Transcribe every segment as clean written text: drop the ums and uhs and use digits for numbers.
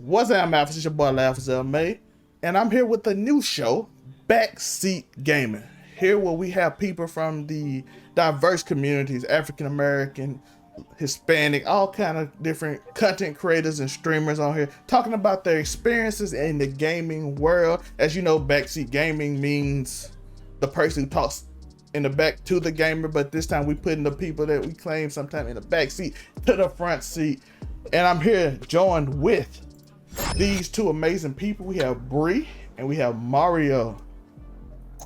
What's up, Math? It's your boy Laugh May, and I'm here with a new show, BackSeat Gaming. Here, where we have people from the diverse communities, African American, Hispanic, all kind of different content creators and streamers on here, talking about their experiences in the gaming world. As you know, BackSeat Gaming means the person who talks in the back to the gamer, but this time we putting the people that we claim sometimes in the back seat to the front seat. And I'm here joined with these two amazing people. We have Brie and we have Mario.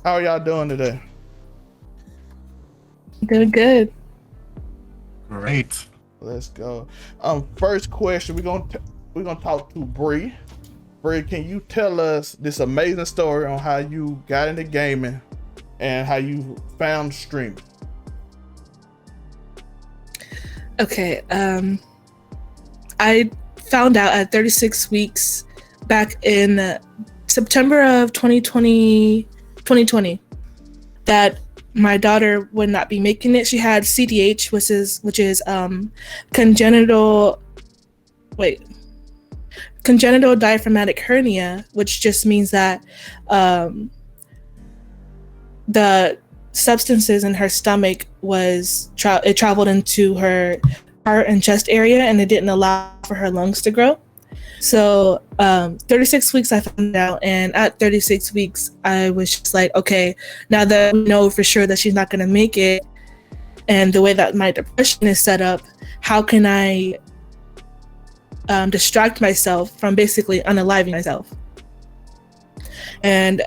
How are y'all doing today? Good, good. Great. Let's go. First question, we're gonna talk to Brie. Brie, can you tell us this amazing story on how you got into gaming and how you found streaming? Okay. I found out at 36 weeks back in September of 2020 that my daughter would not be making it. She had CDH, which is congenital diaphragmatic hernia, which just means that the substances in her stomach it traveled into her heart and chest area, and it didn't allow for her lungs to grow. So 36 weeks I found out, and at 36 weeks I was just like, okay, now that we know for sure that she's not going to make it, and the way that my depression is set up, how can I distract myself from basically unaliving myself? And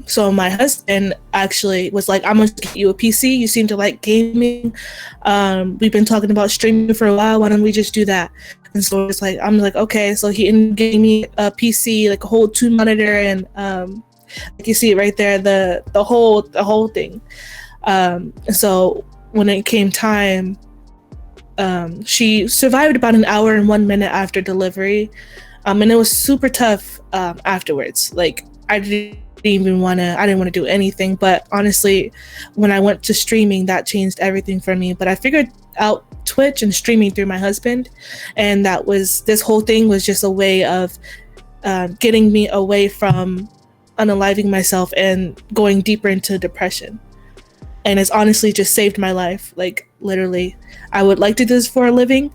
so my husband actually was like, I'm gonna get you a PC. You seem to like gaming. We've been talking about streaming for a while. Why don't we just do that? And so it's like, I'm like, okay. So he ended up getting me a PC, like a whole 2 monitor, and like you see it right there, the whole thing. And so when it came time, she survived about an hour and 1 minute after delivery, and it was super tough afterwards. Like I didn't want to do anything, but honestly, when I went to streaming, that changed everything for me. But I figured out Twitch and streaming through my husband, and this whole thing was just a way of getting me away from unaliving myself and going deeper into depression. And it's honestly just saved my life. Like literally, I would like to do this for a living.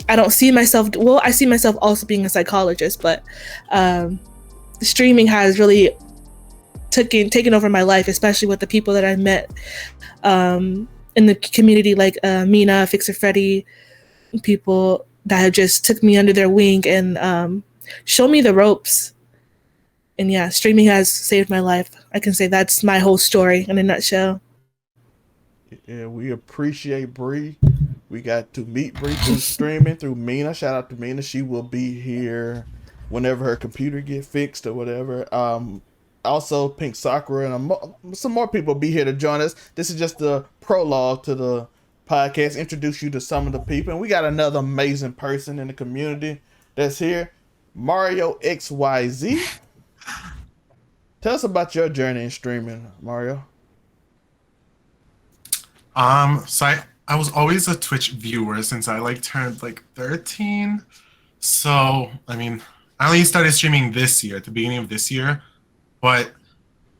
I don't see myself, I see myself also being a psychologist, but streaming has really taken over my life, especially with the people that I met in the community, like Mina, Fixer Freddy, people that have just took me under their wing and show me the ropes. And yeah, streaming has saved my life. I can say that's my whole story in a nutshell. Yeah, we appreciate Brie. We got to meet Brie through streaming through Mina. Shout out to Mina. She will be here whenever her computer get fixed or whatever. Also, Pink Sakura and some more people will be here to join us. This is just the prologue to the podcast. Introduce you to some of the people, and we got another amazing person in the community that's here, Marioxyz. Tell us about your journey in streaming, Mario. I was always a Twitch viewer since I turned 13. So I mean, I only started streaming this year, at the beginning of this year, but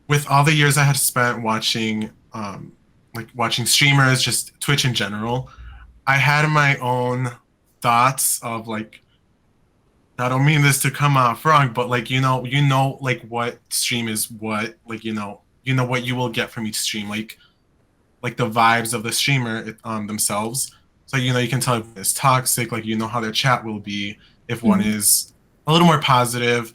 with all the years I had spent watching watching streamers, just Twitch in general, I had my own thoughts of I don't mean this to come off wrong, but what stream is what, what you will get from each stream, like the vibes of the streamer themselves. So you can tell if it's toxic, how their chat will be. If one is a little more positive,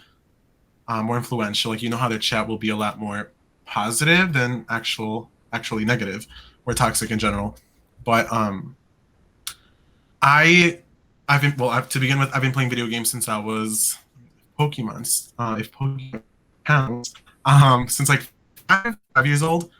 more influential, how their chat will be a lot more positive than actually negative or toxic in general. But to begin with, I've been playing video games since I was Pokemon, if Pokemon counts, since 5 years old.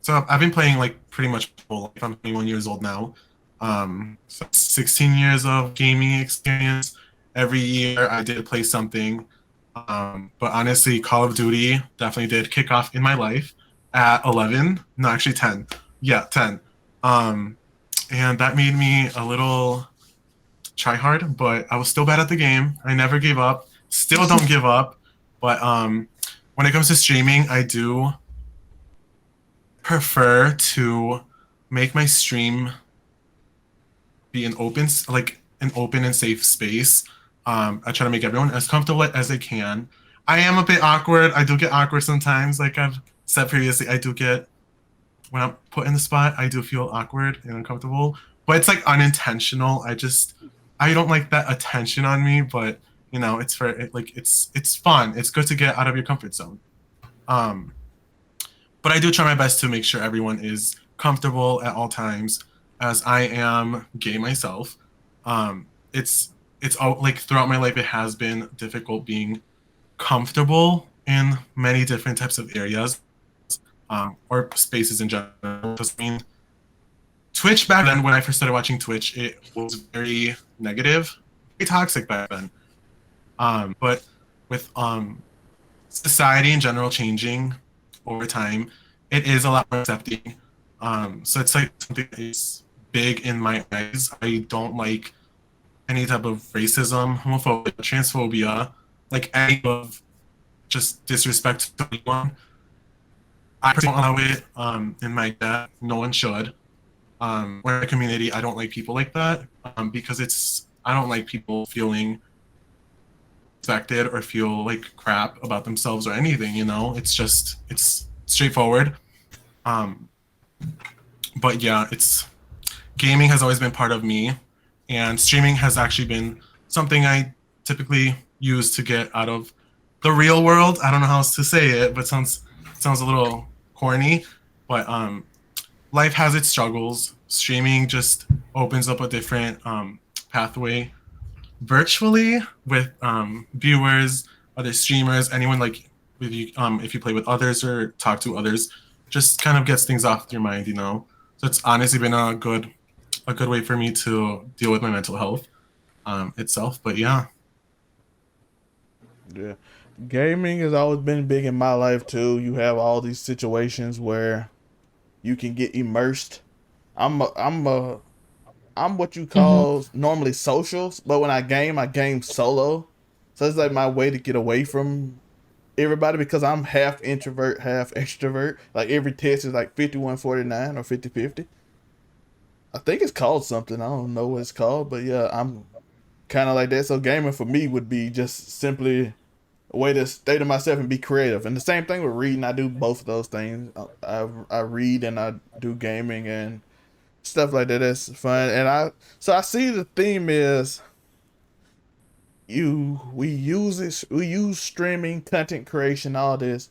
So I've been playing pretty much full life. I'm 21 years old now. So 16 years of gaming experience. Every year I did play something. But honestly, Call of Duty definitely did kick off in my life at 11. No, actually 10. Yeah, 10. And that made me a little try hard, but I was still bad at the game. I never gave up. Still don't give up. But when it comes to streaming, I do prefer to make my stream be an open and safe space. I try to make everyone as comfortable as I can. I am a bit awkward. I do get awkward sometimes. Like I've said previously, I do get, when I'm put in the spot, I do feel awkward and uncomfortable. But it's like unintentional. I don't like that attention on me. But you know, it's fun. It's good to get out of your comfort zone. But I do try my best to make sure everyone is comfortable at all times, as I am gay myself. It's all like throughout my life, it has been difficult being comfortable in many different types of areas or spaces in general. Because I mean, Twitch back then, when I first started watching Twitch, it was very negative, very toxic back then. But with society in general changing over time, it is a lot more accepting. So it's like something that is big in my eyes. I don't like any type of racism, homophobia, transphobia, like any of just disrespect to anyone. I personally don't allow it in my chat. No one should. In my community, I don't like people like that because I don't like people feeling expected or feel like crap about themselves or anything, you know? It's straightforward. But yeah, gaming has always been part of me, and streaming has actually been something I typically use to get out of the real world. I don't know how else to say it, but sounds a little corny. But life has its struggles. Streaming just opens up a different pathway virtually with viewers, other streamers, anyone like with you. If you play with others or talk to others, just kind of gets things off your mind, you know. So it's honestly been a good way for me to deal with my mental health itself. But yeah. Yeah. Gaming has always been big in my life too. You have all these situations where you can get immersed. I'm what you call normally socials, but when I game solo. So it's like my way to get away from everybody because I'm half introvert, half extrovert. Like every test is like 51-49 or 50-50. I think it's called something. I don't know what it's called, but yeah, I'm kind of like that. So gaming for me would be just simply a way to stay to myself and be creative. And the same thing with reading. I do both of those things. I read and I do gaming and stuff like that. That's fun. And I see the theme is we use streaming, content creation, all this,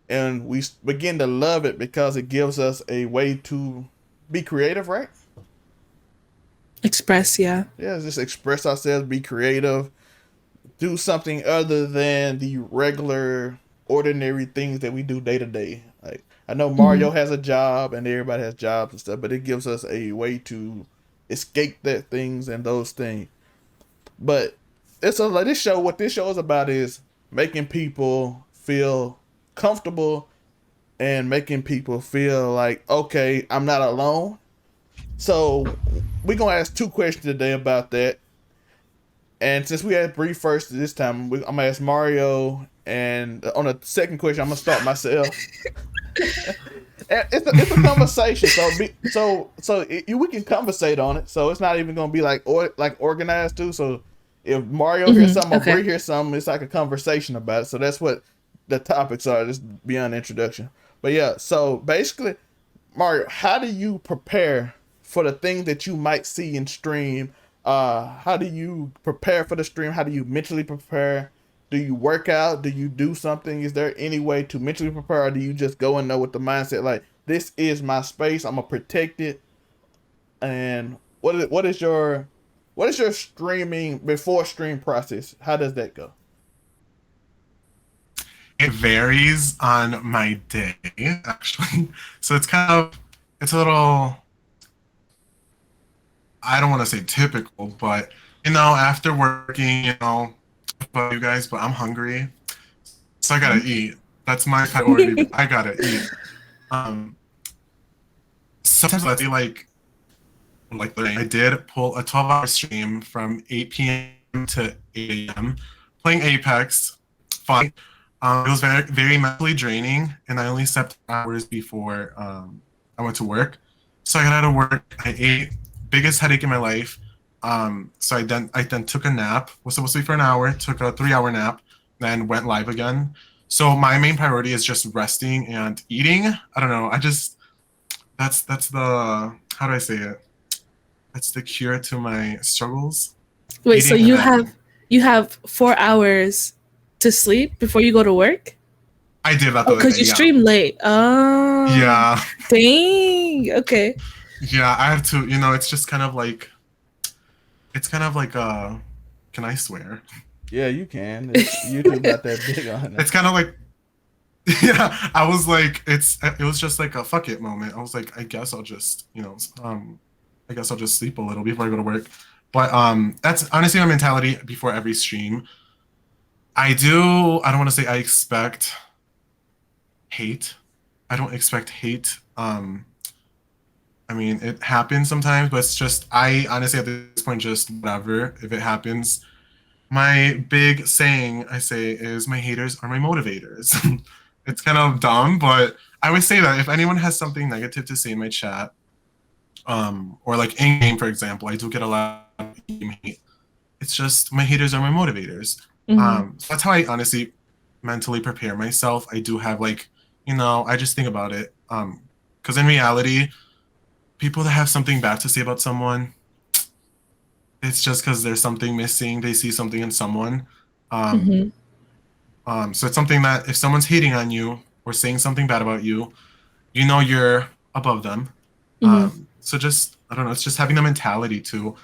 and we begin to love it because it gives us a way to be creative, right? Express, yeah. Yeah, just express ourselves, be creative, do something other than the regular, ordinary things that we do day to day. Like I know Mario has a job and everybody has jobs and stuff, but it gives us a way to escape that things and those things. But like this show. What this show is about is making people feel comfortable and making people feel like, okay, I'm not alone. So we're gonna ask 2 questions today about that. And since we had Brie first this time, I'm gonna ask Mario. And on the second question, I'm gonna start myself. It's a conversation, so we can conversate on it. So it's not even gonna be like organized too. So if Mario hears something or Brie hears something, it's like a conversation about it. So that's what the topics are. Just beyond introduction. But yeah, so basically, Mario, how do you prepare for the things that you might see in stream? How do you prepare for the stream? How do you mentally prepare? Do you work out? Do you do something? Is there any way to mentally prepare, or do you just go and know with the mindset like this is my space, I'm gonna protect it? And what is your streaming before stream process? How does that go? It varies on my day, actually. So it's a little, I don't want to say typical, but after working, about you guys, but I'm hungry, so I gotta eat. That's my priority. I gotta eat. Sometimes I feel like like I did pull a 12-hour stream from 8 p.m. to 8 a.m. playing Apex. Fun. It was very, very mentally draining, and I only slept hours before I went to work. So I got out of work. I ate, biggest headache in my life. So I then took a nap. Was supposed to be for an hour. Took a 3-hour nap. Then went live again. So my main priority is just resting and eating. I don't know. I just that's the how do I say it? That's the cure to my struggles. Wait, so Eating you and then have 4 hours to sleep before you go to work? I did that the Oh, other because day. you Yeah. stream late. Oh, Yeah. dang. Okay. Yeah. I have to. You know, it's just kind of like it's kind of like Can I swear? Yeah, you can. YouTube not that big on it. It's kind of like yeah. I was like it was just like a fuck it moment. I was like I guess I'll just I guess I'll just sleep a little before I go to work. But that's honestly my mentality before every stream. I don't want to say I expect hate. I don't expect hate. I mean, it happens sometimes, but it's just I honestly at this point just whatever. If it happens, my big saying I say is my haters are my motivators. It's kind of dumb, but I would say that if anyone has something negative to say in my chat, or like in game, for example, I do get a lot of game hate. It's just my haters are my motivators. So that's how I honestly mentally prepare myself. I do have like, I just think about it. Because in reality, people that have something bad to say about someone, it's just because there's something missing. They see something in someone. So it's something that if someone's hating on you or saying something bad about you, you're above them. So just, I don't know, it's just having the mentality to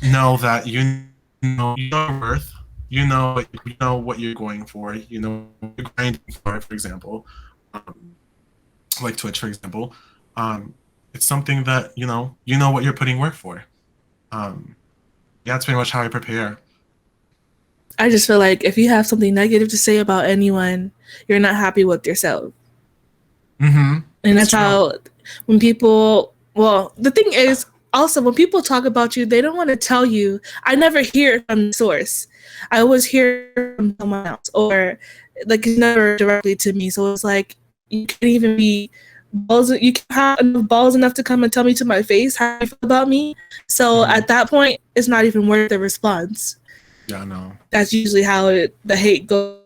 know that you know your worth, you know what you're going for, you're grinding for it, for example, like Twitch, for example. It's something that, you know what you're putting work for. Yeah, that's pretty much how I prepare. I just feel like if you have something negative to say about anyone, you're not happy with yourself. And that's how when people, well, the thing is also when people talk about you, they don't want to tell you. I never hear it from the source. I always hear from someone else, or like it's never directly to me. So it's like you can't even be balls. You can't have enough balls enough to come and tell me to my face how you feel about me. So at that point, it's not even worth the response. Yeah, no. That's usually how the hate goes.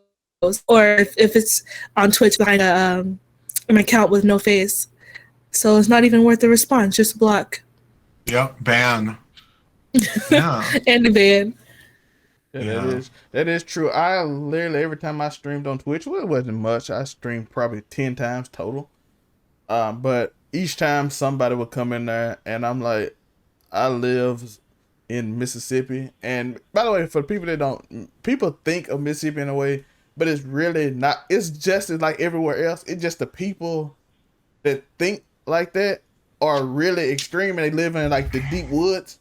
Or if it's on Twitch behind an account with no face. So it's not even worth the response, just block. Yep, ban. Yeah. And the ban. Yeah, that is true. I literally every time I streamed on Twitch, well, it wasn't much. I streamed probably 10 times total. But each time somebody would come in there and I'm like, I live in Mississippi. And by the way, for people that don't, people think of Mississippi in a way, but it's really not. It's just like everywhere else. It's just the people that think like that are really extreme and they live in like the deep woods.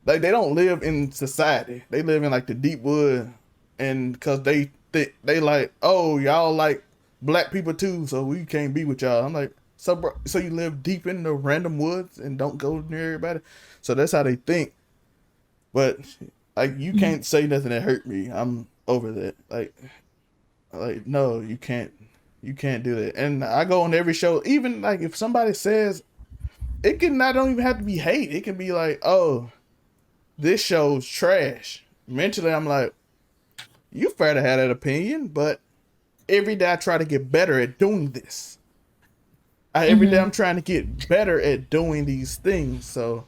Like they don't live in society. They live in like the deep wood, and because they think they like, oh, y'all like black people too, so we can't be with y'all. I'm like, so bro, so you live deep in the random woods and don't go near everybody. So that's how they think. But like you can't say nothing that hurt me. I'm over that. Like no, you can't do that. And I go on every show, even like if somebody says it can not don't even have to be hate. It can be like, oh, this show's trash. Mentally, I'm like, you fair to have that opinion, but every day I try to get better at doing this. Every day I'm trying to get better at doing these things. So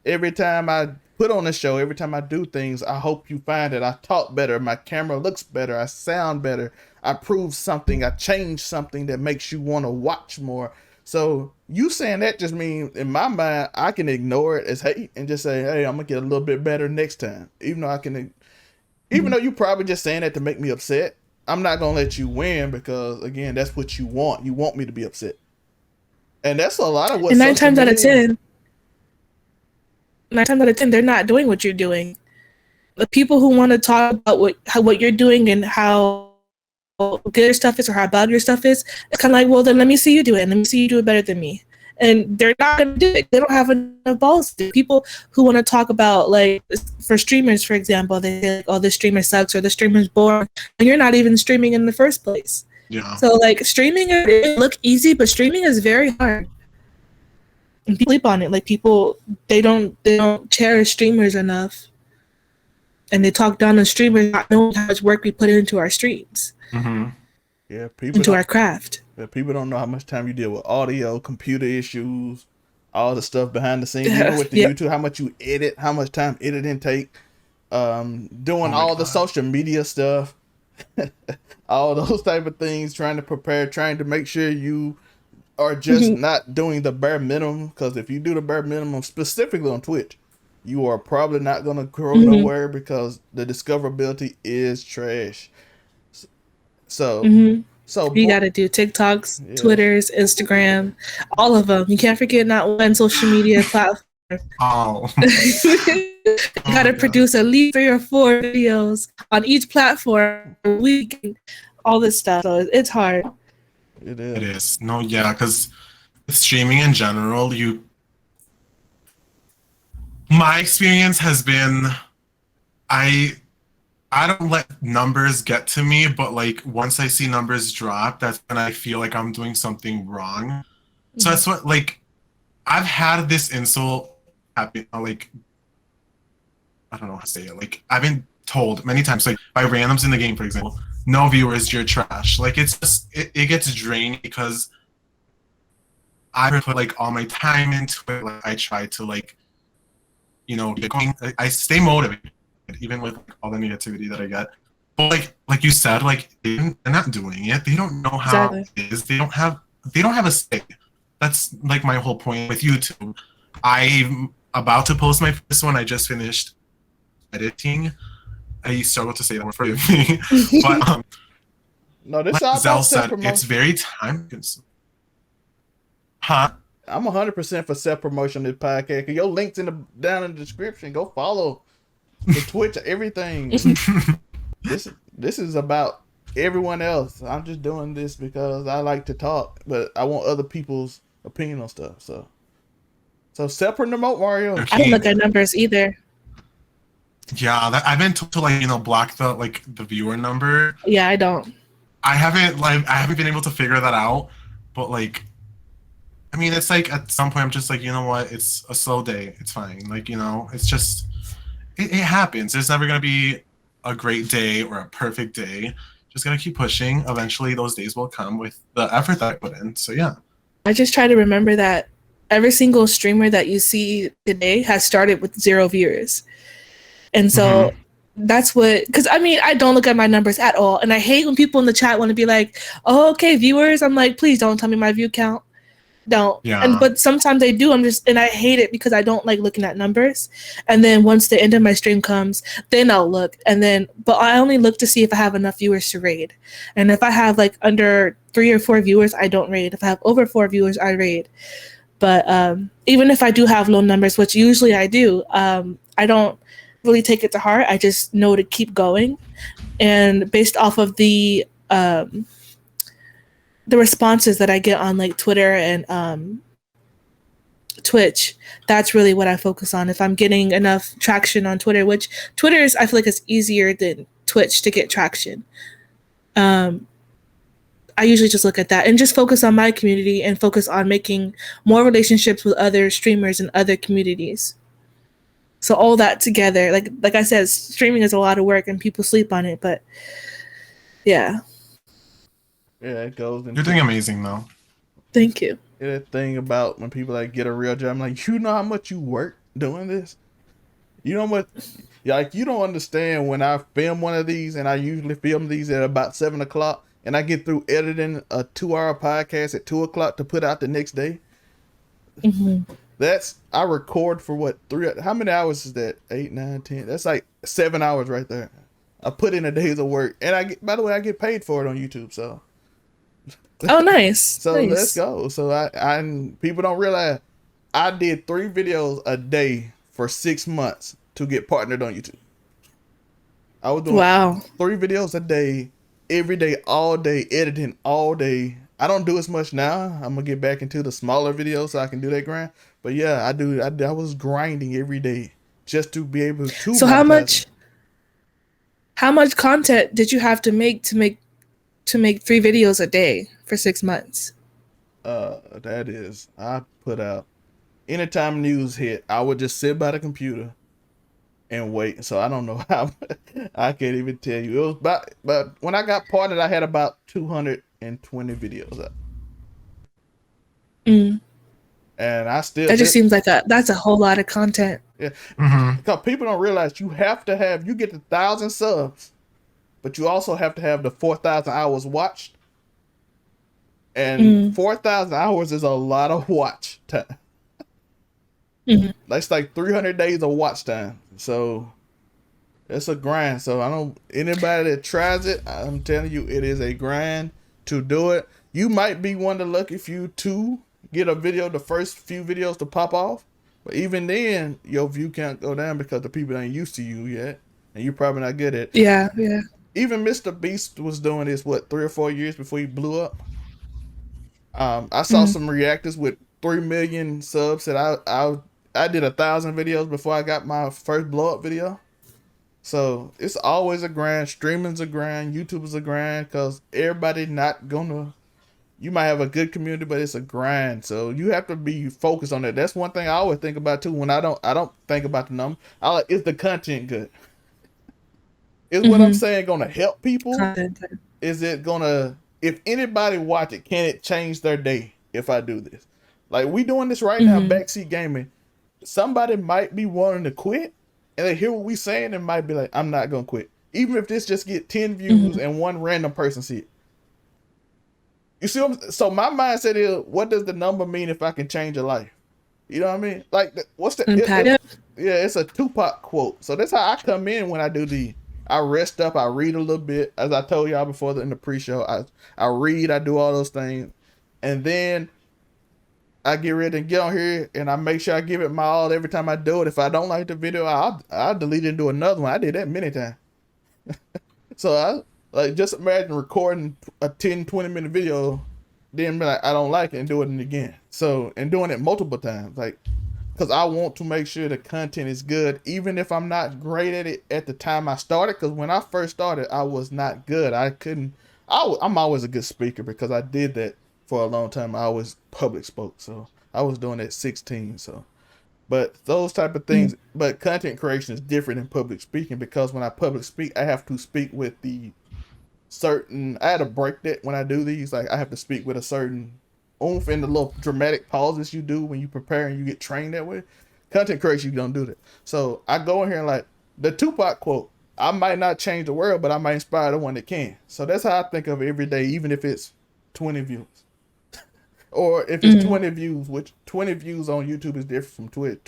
every time I put on a show, every time I do things, I hope you find that I talk better, my camera looks better, I sound better, I prove something, I change something that makes you want to watch more. So you saying that just means in my mind I can ignore it as hate and just say, hey, I'm gonna get a little bit better next time. Even though you probably just saying that to make me upset, I'm not gonna let you win because again, that's what you want. You want me to be upset, and that's a lot of what. And 9 times out of 10, they're not doing what you're doing. The people who want to talk about what you're doing and how good your stuff is or how bad your stuff is, it's kind of like, well, then let me see you do it, and let me see you do it better than me. and they're not going to do it. They don't have enough balls. People who want to talk about, like, for streamers, for example, they say, like, oh, this streamer sucks or the streamer's boring, and you're not even streaming in the first place. Yeah. So, like, streaming, it look easy, but streaming is very hard. And people sleep on it. Like, people, they don't cherish streamers enough. And they talk down on streamers not knowing how much work we put into our streams. Mm-hmm. Yeah, people into our craft. Yeah, people don't know how much time you deal with audio, computer issues, all the stuff behind the scenes. Even with the YouTube, how much you edit, how much time editing take, doing all the social media stuff, all those type of things, trying to prepare, trying to make sure you are just not doing the bare minimum. Because if you do the bare minimum, specifically on Twitch, you are probably not going to grow nowhere because the discoverability is trash. So you got to do TikToks, Twitters, Instagram, all of them. You can't forget not one social media platform. Oh. You got to produce at least 3 or 4 videos on each platform a week, and all this stuff. So it's hard. It is. It is. No, yeah, because streaming in general, my experience has been, I don't let numbers get to me, but like once I see numbers drop, that's when I feel like I'm doing something wrong. So that's what, like, I've had this insult happen, like, I don't know how to say it. Like, I've been told many times, like, by randoms in the game, for example, no viewers, you're trash. Like, it's just, it gets drained because I put like all my time into it. Like, I try to, like, you know, get going. I stay motivated, even with like, all the negativity that I get. But like you said, like they're not doing it. They don't know how it is. They don't have a say. That's like my whole point with YouTube. I'm about to post my first one. I just finished editing. I struggle to say that word for me, but no, this like all Zell about said, it's very time consuming. Huh? I'm 100% for self-promotion of this podcast. Your link's down in the description. Go follow the Twitch, everything. This is about everyone else. I'm just doing this because I like to talk, but I want other people's opinion on stuff. So self-promote, Mario. I don't look at numbers either. Yeah, I've been told to, like, you know, block the viewer number. Yeah, I don't. I haven't been able to figure that out, but like, I mean, it's like at some point I'm just like, you know what? It's a slow day. It's fine. Like, you know, it's just, it happens. There's never going to be a great day or a perfect day. Just got to keep pushing. Eventually those days will come with the effort that I put in. So yeah. I just try to remember that every single streamer that you see today has started with 0 viewers. And so that's what, because I mean, I don't look at my numbers at all. And I hate when people in the chat want to be like, oh, okay, viewers. I'm like, please don't tell me my view count. Don't. Yeah. But sometimes I do. And I hate it because I don't like looking at numbers. And then once the end of my stream comes, then I'll look. But I only look to see if I have enough viewers to raid. And if I have like under 3 or 4 viewers, I don't raid. If I have over 4 viewers, I raid. But even if I do have low numbers, which usually I do, I don't really take it to heart. I just know to keep going. And based off of the responses that I get on like Twitter and Twitch, that's really what I focus on. If I'm getting enough traction on Twitter, which Twitter is, I feel like it's easier than Twitch to get traction. I usually just look at that and just focus on my community and focus on making more relationships with other streamers and other communities. So all that together, like I said, streaming is a lot of work and people sleep on it, but yeah. Yeah, it goes. You're doing amazing, though. Thank you. Yeah, that thing about when people like get a real job, I'm like, you know how much you work doing this? You know what? Like, you don't understand when I film one of these, and I usually film these at about 7 o'clock, and I get through editing a 2-hour podcast at 2 o'clock to put out the next day. I record for what, 3? How many hours is that? 8, 9, 10. That's like 7 hours right there. I put in a days of work, and by the way, I get paid for it on YouTube. So. Oh, nice. So nice. Let's go. So I people don't realize I did 3 videos a day for 6 months to get partnered on YouTube. I was doing 3 videos a day, every day, all day, editing all day, I don't do as much now. I'm gonna get back into the smaller videos so I can do that grind. But yeah, I do. I was grinding every day just to be able to So monetize. how much content did you have to make 3 videos a day for 6 months? That is, I put out anytime news hit, I would just sit by the computer and wait. So I don't know how. I can't even tell you. It was about, but when I got parted, I had about 220 videos up, Mm. and I still That just did. seems like that's a whole lot of content. Yeah, Mm-hmm. because people don't realize you get the 1,000 subs, but you also have to have the 4,000 hours watched, and Mm. 4,000 hours is a lot of watch time. Mhm. That's like 300 days of watch time. So it's a grind. So I don't anybody that tries it, I'm telling you, it is a grind to do it. You might be one of the lucky few to get a video, the first few videos to pop off. But even then, your view can't go down because the people ain't used to you yet. And you're probably not good at it. Yeah, yeah. Even Mr. Beast was doing this, what, 3 or 4 years before he blew up? I saw Mm. some reactors with 3 million subs that I did 1,000 videos before I got my first blow up video. So it's always a grind. Streaming's a grind. YouTube is a grind because everybody not gonna. You might have a good community, but it's a grind. So you have to be focused on that. That's one thing I always think about too. When I don't think about the number. I like, is the content good? Is what I'm Mhm. saying gonna help people? Content. Is it gonna? If anybody watch it, can it change their day if I do this? Like we doing this right now, Mhm. backseat gaming. Somebody might be wanting to quit, and they hear what we saying and might be like, "I'm not gonna quit," even if this just get 10 views Mhm. and one random person see it. You see what I'm, so my mindset is, what does the number mean if I can change a life? You know what I mean? Like, what's the Impact. yeah, it's a Tupac quote. So that's how I come in when I do I rest up, I read a little bit. As I told y'all before in the pre-show, I read, I do all those things, and then I get ready and get on here and I make sure I give it my all every time I do it. If I don't like the video, I'll delete it and do another one. I did that many times. So I like just imagine recording a 10, 20 minute video, then be like, I don't like it and do it again. So and doing it multiple times. Like because I want to make sure the content is good, even if I'm not great at it at the time I started. Because when I first started, I was not good. I couldn't. I'm always a good speaker because I did that for a long time. I always public spoke, so I was doing that 16. So, but those type of Mm. things. But content creation is different than public speaking because when I public speak, I have to speak with the certain. I had to break that when I do these. Like I have to speak with a certain oomph and the little dramatic pauses you do when you prepare and you get trained that way. Content creation, you don't do that. So I go in here and like the Tupac quote. I might not change the world, but I might inspire the one that can. So that's how I think of it every day, even if it's 20 views. Or if it's Mm. 20 views, which 20 views on YouTube is different from Twitch.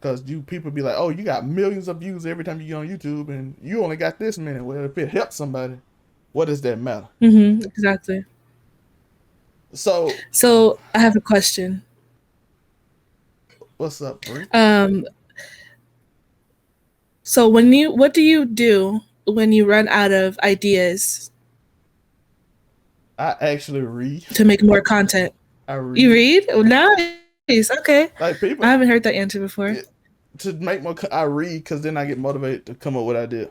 Because you people be like, oh, you got millions of views every time you get on YouTube and you only got this many. Well, if it helps somebody, what does that matter? Mhm. Exactly. So So I have a question. what's up, Bree? Um. So what do you do when you run out of ideas I actually read. to make more content? I You read. read? Oh, nice. Okay. Like I people haven't heard that answer before. to make more. I read because then I get motivated to come up with ideas.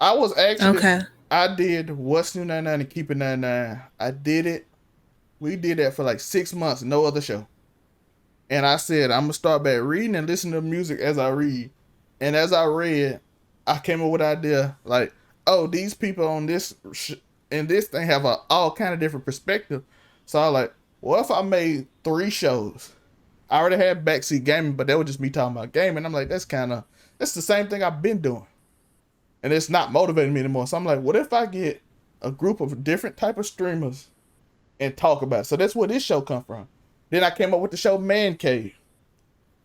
I was actually Okay. I did what's new 99 and keep it 99. I did it. We did that for like 6 months. No other show. And I said I'm gonna start back reading and listening to music as I read. And as I read, I came up with an idea like, oh, these people on in this thing have all kind of different perspective. So I was like, what if I made 3 shows? I already had backseat gaming, but that was just me talking about gaming. I'm like, that's the same thing I've been doing, and it's not motivating me anymore. So I'm like, what if I get a group of different type of streamers and talk about it? So that's where this show come from. Then I came up with the show Man Cave,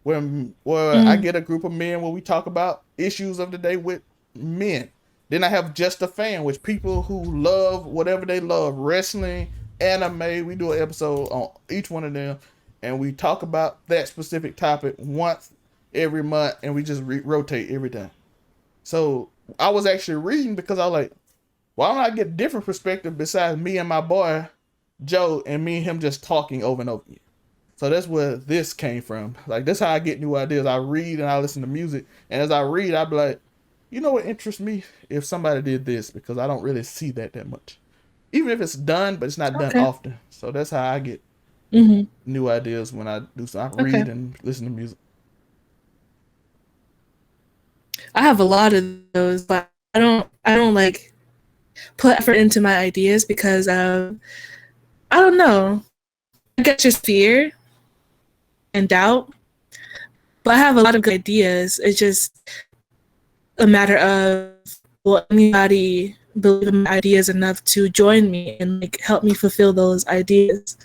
where I Mm. get a group of men where we talk about issues of the day with men. Then I have Just a Fan, which people who love whatever they love, wrestling, anime. We do an episode on each one of them, and we talk about that specific topic once every month, and we just rotate every time. So I was actually reading because I was like, why don't I get different perspective besides me and my boy Joe and me and him just talking over and over again. So that's where this came from. Like that's how I get new ideas. I read and I listen to music, and as I read, I be like, you know what interests me? If somebody did this, because I don't really see that much. Even if it's done, but it's not done Okay. often. So that's how I get Hmm. new ideas when I do something. I Okay. read and listen to music. I have a lot of those, but I don't like put effort into my ideas because I don't know. I guess just fear and doubt. But I have a lot of good ideas. It's just a matter of will anybody believe in my ideas enough to join me and like help me fulfill those ideas.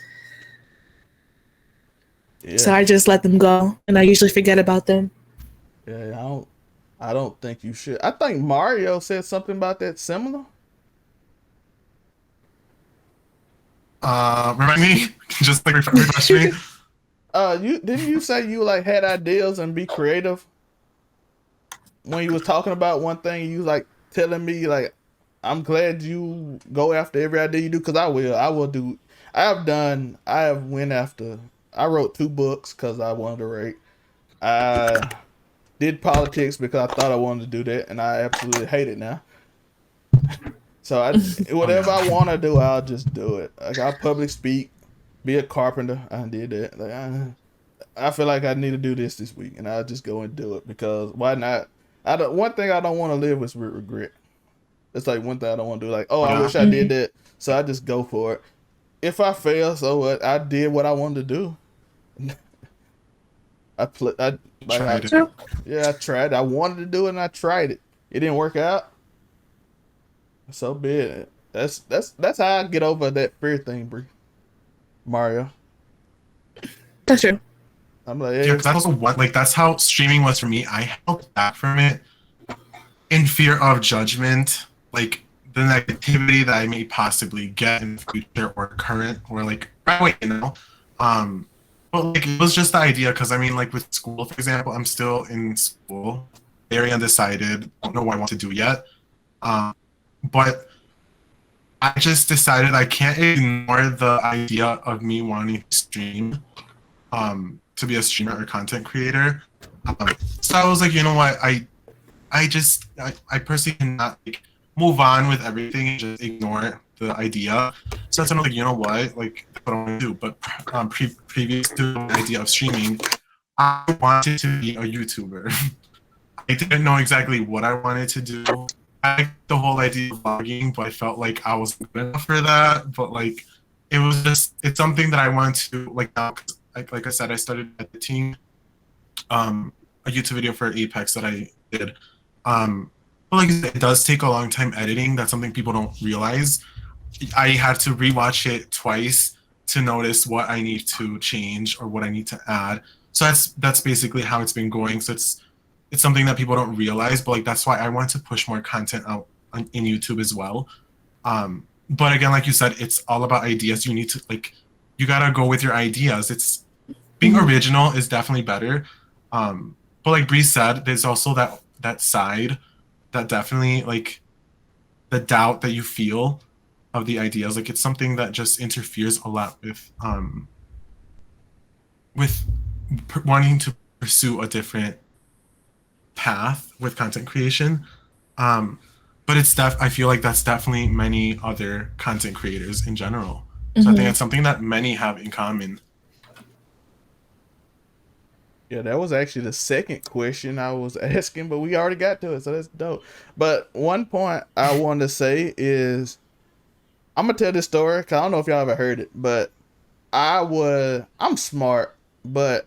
So Yeah, I just let them go and I usually forget about them. yeah. I don't think you should. I think Mario said something about that similar. Remind me, just like refresh me. You didn't you say you like had ideas and be creative when you was talking about one thing? You like telling me like, I'm glad you go after every idea you do because I will do. I have went after. I wrote 2 books because I wanted to write. I did politics because I thought I wanted to do that, and I absolutely hate it now. So Oh whatever no. I want to do, I'll just do it. Like I public speak, be a carpenter. I did that. Like I feel like I need to do this week, and I'll just go and do it because why not? I don't. One thing I don't want to live with regret. It's like one thing I don't want to do. Like, oh, I Yeah, wish I did that. So I just go for it. If I fail, so what? I did what I wanted to do. I play. I like. tried it. So Yeah, I tried. I wanted to do it, and I tried it. It didn't work out. So be it. That's how I get over that fear thing, Brie. Mario. that's true. I'm like, Yeah, hey, because that's also what like that's how streaming was for me. I held back from it in fear of judgment, like the negativity that I may possibly get in the future or current or like right away, you know. Um, but like it was just the idea because I mean, like with school, for example, I'm still in school, very undecided, don't know what I want to do yet. Um, but I just decided I can't ignore the idea of me wanting to stream, to be a streamer or content creator. So I was like, you know what, I personally cannot like move on with everything and just ignore the idea. So that's when I'm like, you know what, like that's what I want to do. But previous to the idea of streaming, I wanted to be a YouTuber. I didn't know exactly what I wanted to do. I liked the whole idea of vlogging, but I felt like I wasn't good enough for that. But like, it's something that I want to like now. 'Cause like I said, I started editing a YouTube video for Apex that I did. But like it does take a long time editing. That's something people don't realize. I had to rewatch it twice to notice what I need to change or what I need to add. So that's basically how it's been going. So it's something that people don't realize, but like that's why I want to push more content out in YouTube as well. But again, like you said, it's all about ideas. You need to like you gotta go with your ideas. It's being Mhm. original is definitely better. But like Bree said, there's also that side that definitely like the doubt that you feel of the ideas. Like it's something that just interferes a lot with wanting to pursue a different path with content creation. Um, but I feel like that's definitely many other content creators in general. So I think Hmm. that's something that many have in common. yeah, that was actually the second question I was asking, but we already got to it, so that's dope. But one point I want to say is I'm gonna tell this story because I don't know if y'all ever heard it, but I'm smart, but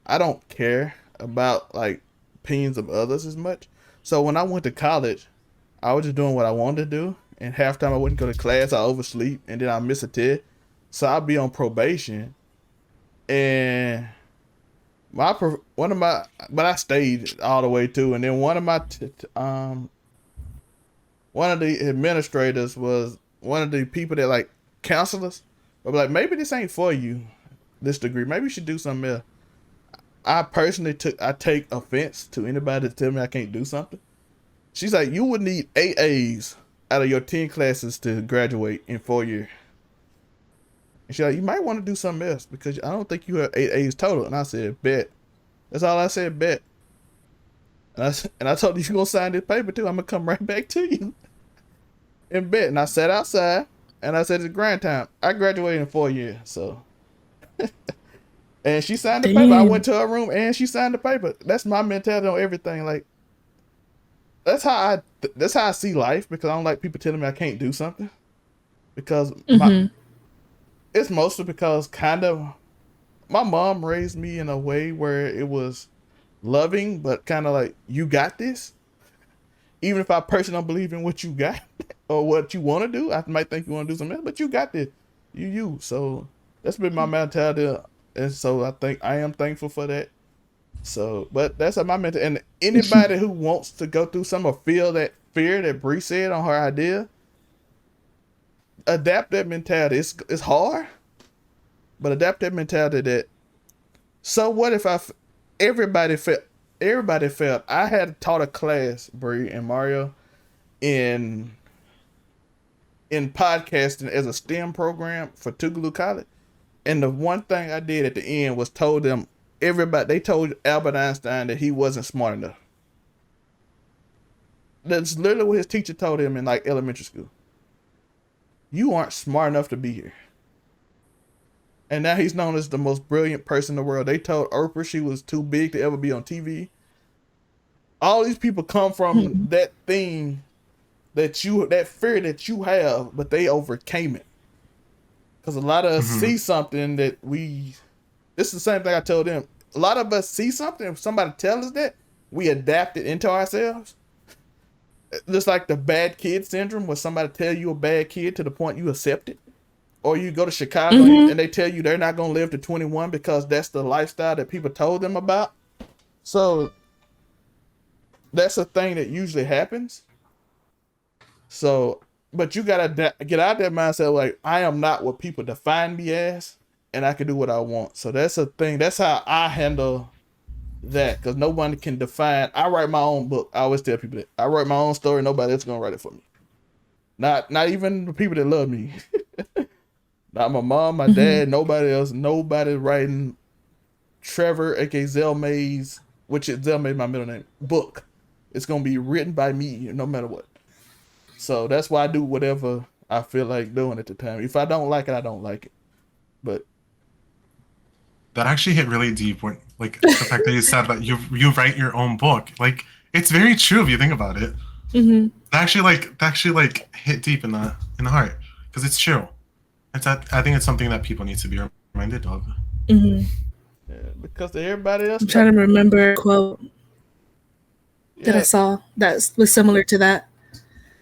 I don't care about like opinions of others as much. So when I went to college, I was just doing what I wanted to do, and half time I wouldn't go to class, I oversleep, and then I miss a test. So I'd be on probation, and one of my but I stayed all the way too, and then one of the administrators was one of the people that like counselors. But like maybe this ain't for you, this degree. Maybe you should do something else. I take offense to anybody that tell me I can't do something. She's like, you would need 8 A's out of your 10 classes to graduate in 4 years. And she's like, you might want to do something else because I don't think you have 8 A's total. And I said, bet. That's all I said, bet. And I told her, you gonna sign this paper too. I'm gonna come right back to you and bet. And I sat outside and I said, it's grind time. I graduated in 4 years, so. And she signed the paper. I went to her room and she signed the paper. That's my mentality on everything. Like, that's how I see life, because I don't like people telling me I can't do something. Because it's mostly because kind of my mom raised me in a way where it was loving, but kind of like, you got this. Even if I personally don't believe in what you got or what you want to do, I might think you want to do something else, but you got this. You. So that's been my mentality. And so I am thankful for that. So, but that's my mentality. And anybody who wants to go through some or feel that fear that Brie said on her idea, adapt that mentality. It's hard, but adapt that mentality that, so what if everybody felt I had taught a class, Brie and Mario, in podcasting as a STEM program for Tougaloo College. And the one thing I did at the end was told them, they told Albert Einstein that he wasn't smart enough. That's literally what his teacher told him in like elementary school. You aren't smart enough to be here. And now he's known as the most brilliant person in the world. They told Oprah she was too big to ever be on TV. All these people come from that thing that fear that you have, but they overcame it. Because a lot of us see something that this is the same thing I told them. A lot of us see something, if somebody tells us that, we adapt it into ourselves. Just like the bad kid syndrome, where somebody tell you a bad kid to the point you accept it. Or you go to Chicago and they tell you they're not going to live to 21 because that's the lifestyle that people told them about. So that's a thing that usually happens. So, but you got to get out of that mindset like, I am not what people define me as, and I can do what I want. So that's a thing. That's how I handle that, because no one can define. I write my own book. I always tell people that. I write my own story. Nobody else is going to write it for me. Not even the people that love me. Not my mom, my dad, nobody else. Nobody writing Trevor, aka Zell Mays, which is Zell Mays, my middle name, book. It's going to be written by me no matter what. So that's why I do whatever I feel like doing at the time. If I don't like it, I don't like it. But that actually hit really deep when, like, the fact that you said that you write your own book. Like, it's very true if you think about it. That actually hit deep in the heart, because it's true. I think it's something that people need to be reminded of. Yeah, because everybody else. I'm trying to remember a quote that I saw that was similar to that.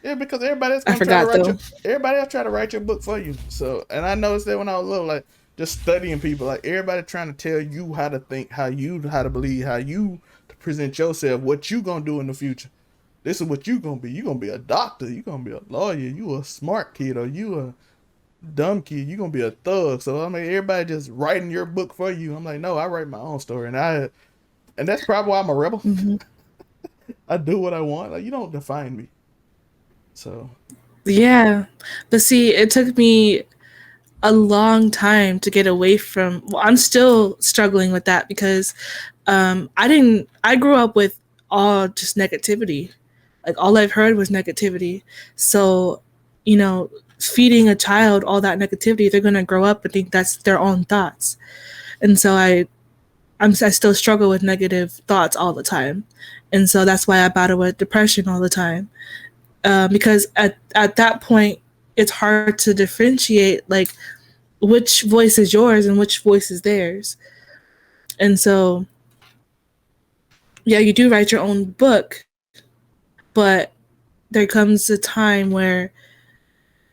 Yeah, because everybody else everybody else try to write your book for you. So, and I noticed that when I was little, like, just studying people, like, everybody trying to tell you how to think, how to believe, how you to present yourself, what you gonna do in the future. This is what you gonna be. You gonna be a doctor. You gonna be a lawyer. You a smart kid, or you a dumb kid. You gonna be a thug. So I mean, everybody just writing your book for you. I'm like, no, I write my own story, and that's probably why I'm a rebel. I do what I want. Like, you don't define me. So yeah, but see, it took me a long time to get away from. Well, I'm still struggling with that because I grew up with all just negativity. Like, all I've heard was negativity. So, feeding a child all that negativity, they're gonna grow up and think that's their own thoughts. And so I still struggle with negative thoughts all the time. And so that's why I battle with depression all the time. Because at that point, it's hard to differentiate, like, which voice is yours and which voice is theirs. And so, yeah, you do write your own book, but there comes a time where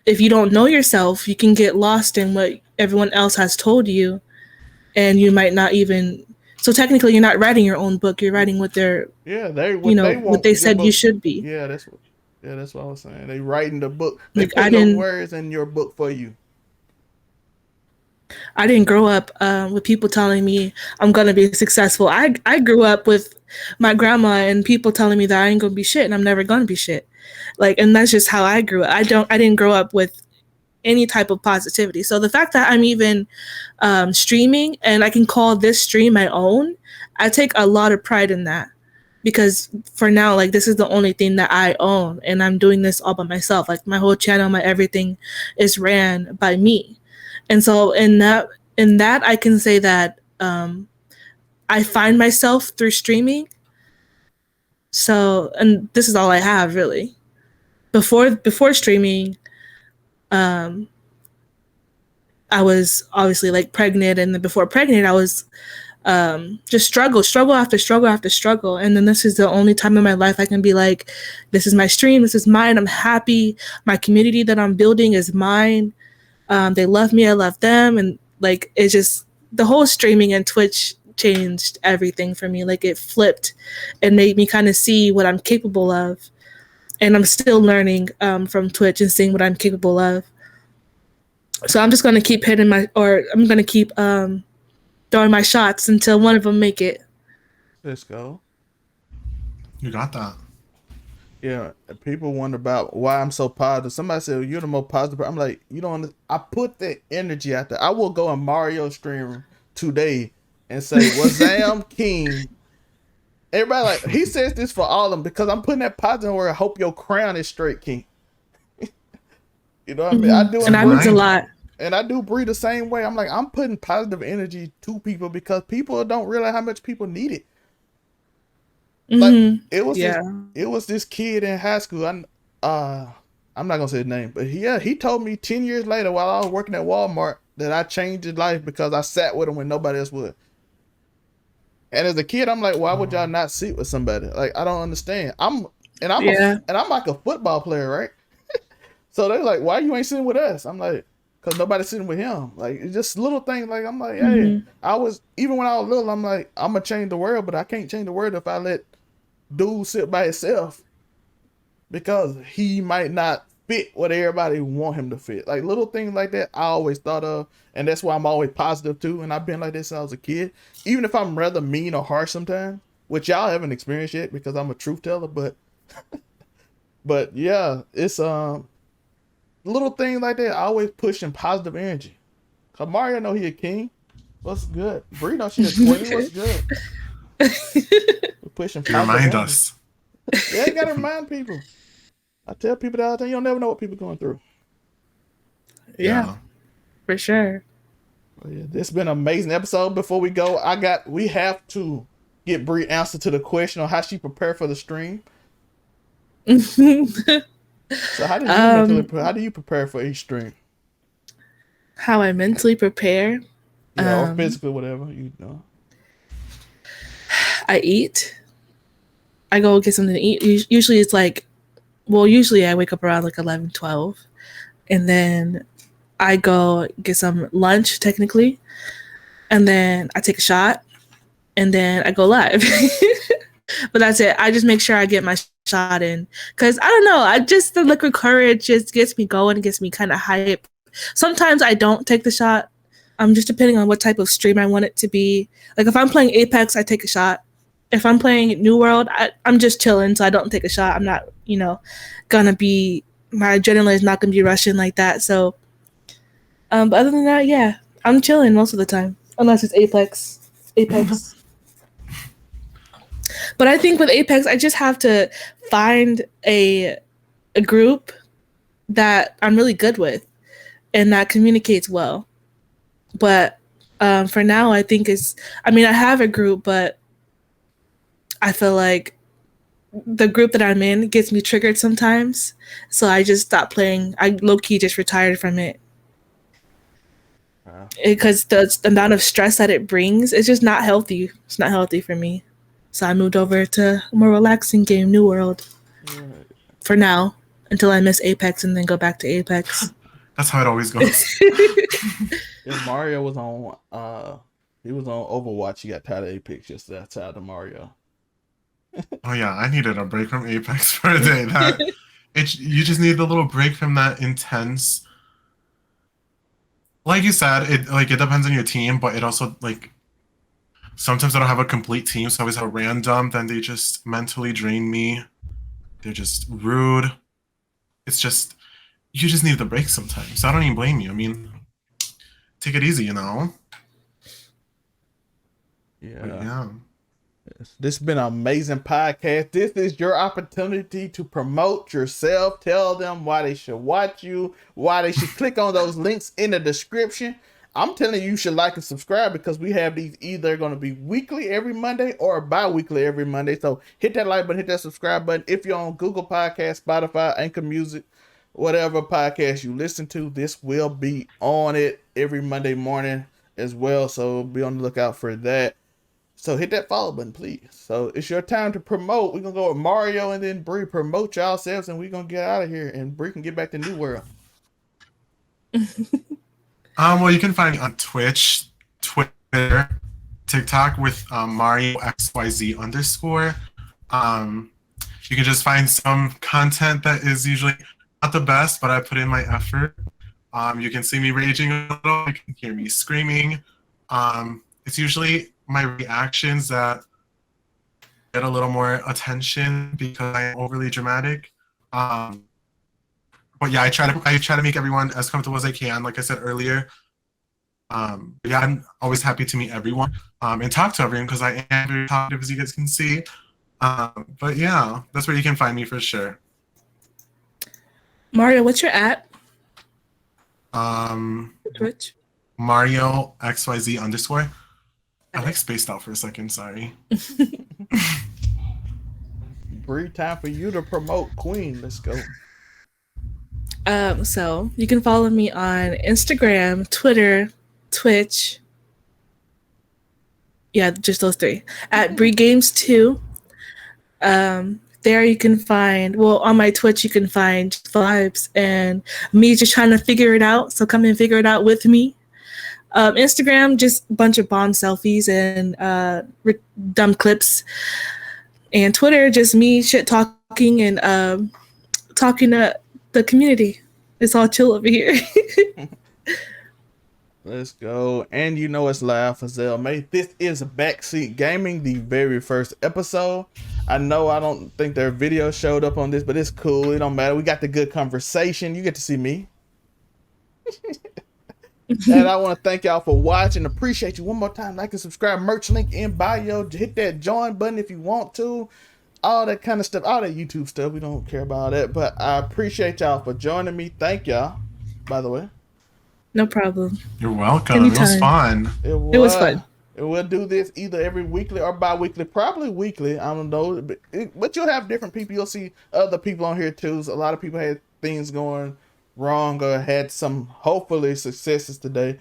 if you don't know yourself, you can get lost in what everyone else has told you, and you might not even. So technically, you're not writing your own book. You're writing what what they said you should be. Yeah, that's what I was saying. They writing the book. They Like, put the words in your book for you. I didn't grow up with people telling me I'm gonna be successful. I grew up with my grandma and people telling me that I ain't gonna be shit and I'm never gonna be shit. Like, and that's just how I grew up. I didn't grow up with any type of positivity. So the fact that I'm even streaming and I can call this stream my own, I take a lot of pride in that, because for now, like, this is the only thing that I own, and I'm doing this all by myself. Like, my whole channel, my everything is ran by me. And so in that I can say that I find myself through streaming. So, and this is all I have really. Before streaming, I was obviously like pregnant, and then before pregnant, I was just struggle after struggle. And then this is the only time in my life I can be like, this is my stream, this is mine, I'm happy, my community that I'm building is mine. They love me, I love them. And like, it's just, the whole streaming and Twitch changed everything for me. Like, it flipped and made me kind of see what I'm capable of. And I'm still learning from Twitch and seeing what I'm capable of. So I'm just going to keep I'm going to keep throwing my shots until one of them make it. Let's go. You got that. Yeah, people wonder about why I'm so positive. Somebody said, well, you're the most positive. I'm like, you don't understand. I put the energy out there. I will go on Mario stream today and say, Wazam King. Everybody like, he says this for all of them because I'm putting that positive where I hope your crown is straight, King. You know what I mean? I do, and that means a lot. And I do breathe the same way. I'm like, I'm putting positive energy to people because people don't realize how much people need it. Like, it was this kid in high school. I'm not gonna say his name, but he told me 10 years later while I was working at Walmart that I changed his life because I sat with him when nobody else would. And as a kid, I'm like, why would y'all not sit with somebody? Like, I don't understand. I'm like a football player, right? So they're like, why you ain't sitting with us? I'm like, because nobody's sitting with him. Like, it's just little things. Like, I'm like, hey, even when I was little, I'm like, I'm going to change the world, but I can't change the world if I let dude sit by himself because he might not fit what everybody want him to fit. Like, little things like that I always thought of, and that's why I'm always positive too. And I've been like this since I was a kid, even if I'm rather mean or harsh sometimes, which y'all haven't experienced yet because I'm a truth teller. But but yeah, it's little things like that. I always pushing positive energy. Cause Mario know he a king. What's good? Bree know she a queen. What's good? We're pushing positive Remind energy. us. Yeah, you gotta remind people. I tell people that all the time. You don't never know what people going through. Yeah, for sure. Well, yeah, this has been an amazing episode. Before we go, we have to get Bree answer to the question on how she prepared for the stream. So how do you prepare for each stream? How I mentally prepare? Yeah, or physically, whatever, you know. I eat. I go get something to eat. Usually it's like, usually I wake up around like 11, 12. And then I go get some lunch, technically. And then I take a shot. And then I go live. But that's it. I just make sure I get my shot in. Because I don't know. The liquid courage just gets me going. Gets me kind of hype. Sometimes I don't take the shot. Just depending on what type of stream I want it to be. Like if I'm playing Apex, I take a shot. If I'm playing New World, I'm just chilling, so I don't take a shot. I'm not, gonna be, my adrenaline is not gonna be rushing like that. So, but other than that, yeah, I'm chilling most of the time, unless it's Apex. But I think with Apex, I just have to find a group that I'm really good with and that communicates well. But for now, I think I have a group, but I feel like the group that I'm in gets me triggered sometimes. So I just stopped playing. I low-key just retired from it. Because the amount of stress that it brings is just not healthy. It's not healthy for me. So I moved over to a more relaxing game, New World. For now, until I miss Apex and then go back to Apex. That's how it always goes. If Mario was on he was on Overwatch, he got tired of Apex, just that tired of Mario. Oh yeah, I needed a break from Apex for a day. You just need a little break from that intense. Like you said, it depends on your team, but it also sometimes I don't have a complete team, so I always have a random. Then they just mentally drain me. They're just rude. It's just you just need the break sometimes. So I don't even blame you. I mean, take it easy, you know? But Yeah. yeah. This has been an amazing podcast. This is your opportunity to promote yourself. Tell them why they should watch you, why they should click on those links in the description. I'm telling you, you should like and subscribe because we have these either going to be weekly every Monday or bi-weekly every Monday. So hit that like button, hit that subscribe button. If you're on Google Podcasts, Spotify, Anchor Music, whatever podcast you listen to, this will be on it every Monday morning as well. So be on the lookout for that. So hit that follow button, please. So it's your time to promote. We're going to go with Mario and then Brie. Promote yourselves and we're going to get out of here. And Brie can get back to New World. Well, you can find me on Twitch, Twitter, TikTok with MarioXYZ_. You can just find some content that is usually not the best, but I put in my effort. You can see me raging a little. You can hear me screaming. It's usually my reactions that get a little more attention because I'm overly dramatic. But yeah, I try to make everyone as comfortable as I can. Like I said earlier, yeah, I'm always happy to meet everyone and talk to everyone because I am very talkative, as you guys can see. But yeah, that's where you can find me for sure. Mario, what's your at? Twitch. MarioXYZ_. I like spaced out for a second. Sorry. Brie, time for you to promote Queen. Let's go. So you can follow me on Instagram, Twitter, Twitch. Yeah, just those three. At Brie Games 2. There you can find, well, on my Twitch you can find vibes and me just trying to figure it out. So come and figure it out with me. Instagram, just a bunch of Bond selfies and dumb clips. And Twitter, just me shit talking and talking to the community. It's all chill over here. Let's go. And you know it's live for Zell May. This is Backseat Gaming, the very first episode. I know I don't think their video showed up on this, but it's cool. It don't matter. We got the good conversation. You get to see me. And I want to thank y'all for watching. Appreciate you one more time. Like and subscribe. Merch link in bio. Hit that join button if you want to. All that kind of stuff. All that YouTube stuff. We don't care about that. But I appreciate y'all for joining me. Thank y'all, by the way. No problem. You're welcome. Anytime. It was fun. It was fun. We'll do this either every weekly or bi-weekly. Probably weekly. I don't know. But you'll have different people. You'll see other people on here too. So a lot of people had things going wrong or had some hopefully successes today.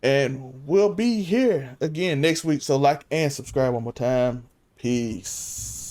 And we'll be here again next week. So like and subscribe one more time. Peace.